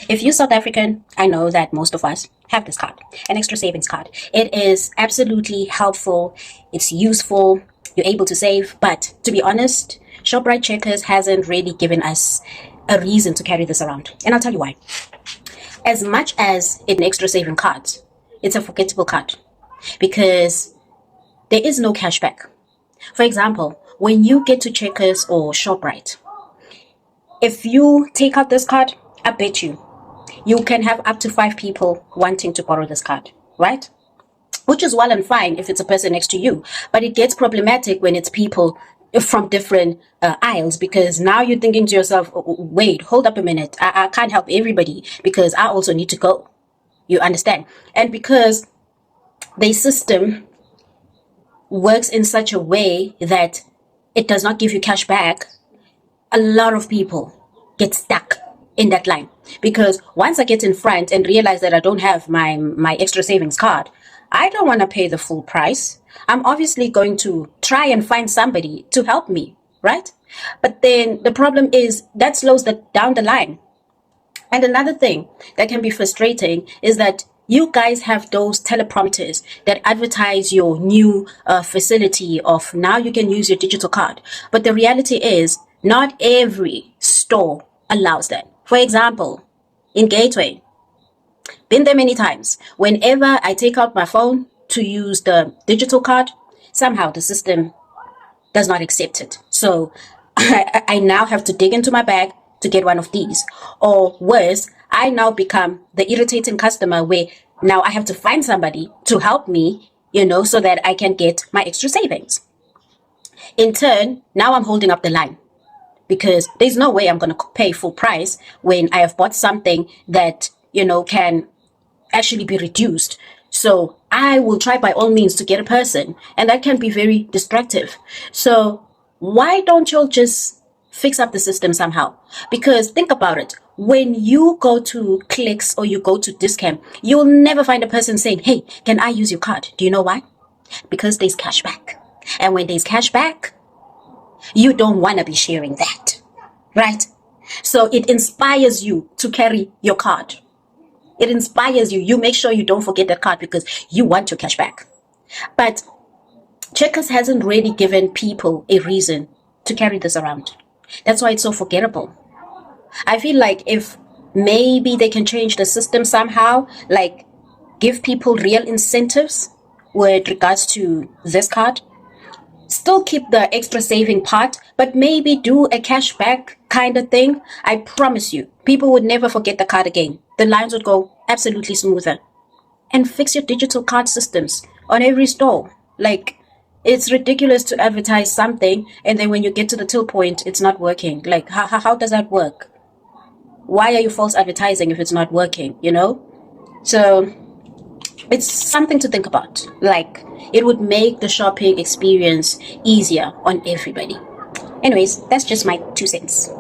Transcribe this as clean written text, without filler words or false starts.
If you're South African, I know that most of us have this card, an Xtra savings card. It is absolutely helpful. It's useful. You're able to save. But to be honest, ShopRite Checkers hasn't really given us a reason to carry this around. And I'll tell you why. As much as it's an Xtra saving card, it's a forgettable card because there is no cashback. For example, when you get to Checkers or ShopRite, if you take out this card, I bet you can have up to 5 people wanting to borrow this card, right? Which is well and fine if it's a person next to you, but it gets problematic when it's people from different aisles, because now you're thinking to yourself, wait, hold up a minute, I can't help everybody because I also need to go. You understand? And because the system works in such a way that it does not give you cash back, a lot of people get stuck in that line. Because once I get in front and realize that I don't have my Xtra savings card, I don't want to pay the full price. I'm obviously going to try and find somebody to help me, right? But then the problem is that slows down the line. And another thing that can be frustrating is that you guys have those teleprompters that advertise your new facility of now you can use your digital card. But the reality is not every store allows that. For example, in Gateway, been there many times. Whenever I take out my phone to use the digital card, somehow the system does not accept it. So I now have to dig into my bag to get one of these. Or worse, I now become the irritating customer where now I have to find somebody to help me, so that I can get my Xtra savings. In turn, now I'm holding up the line because there's no way I'm going to pay full price when I have bought something that, can actually be reduced. So I will try by all means to get a person, and that can be very destructive. So why don't you just fix up the system somehow? Because think about it. When you go to Clicks or you go to Discount, you'll never find a person saying, hey, can I use your card? Do you know why? Because there's cash back. And when there's cash back, you don't want to be sharing that, right? So it inspires you to carry your card. It inspires you. You make sure you don't forget that card because you want your cash back. But Checkers hasn't really given people a reason to carry this around. That's why it's so forgettable. I feel like if maybe they can change the system somehow, like give people real incentives with regards to this card, still keep the Xtra saving part, but maybe do a cashback kind of thing, I promise you, people would never forget the card again. The lines would go absolutely smoother. And fix your digital card systems on every store. Like, it's ridiculous to advertise something and then when you get to the till point, it's not working. Like, how does that work? Why are you false advertising if it's not working, So it's something to think about. Like, it would make the shopping experience easier on everybody. Anyways, that's just my 2 cents.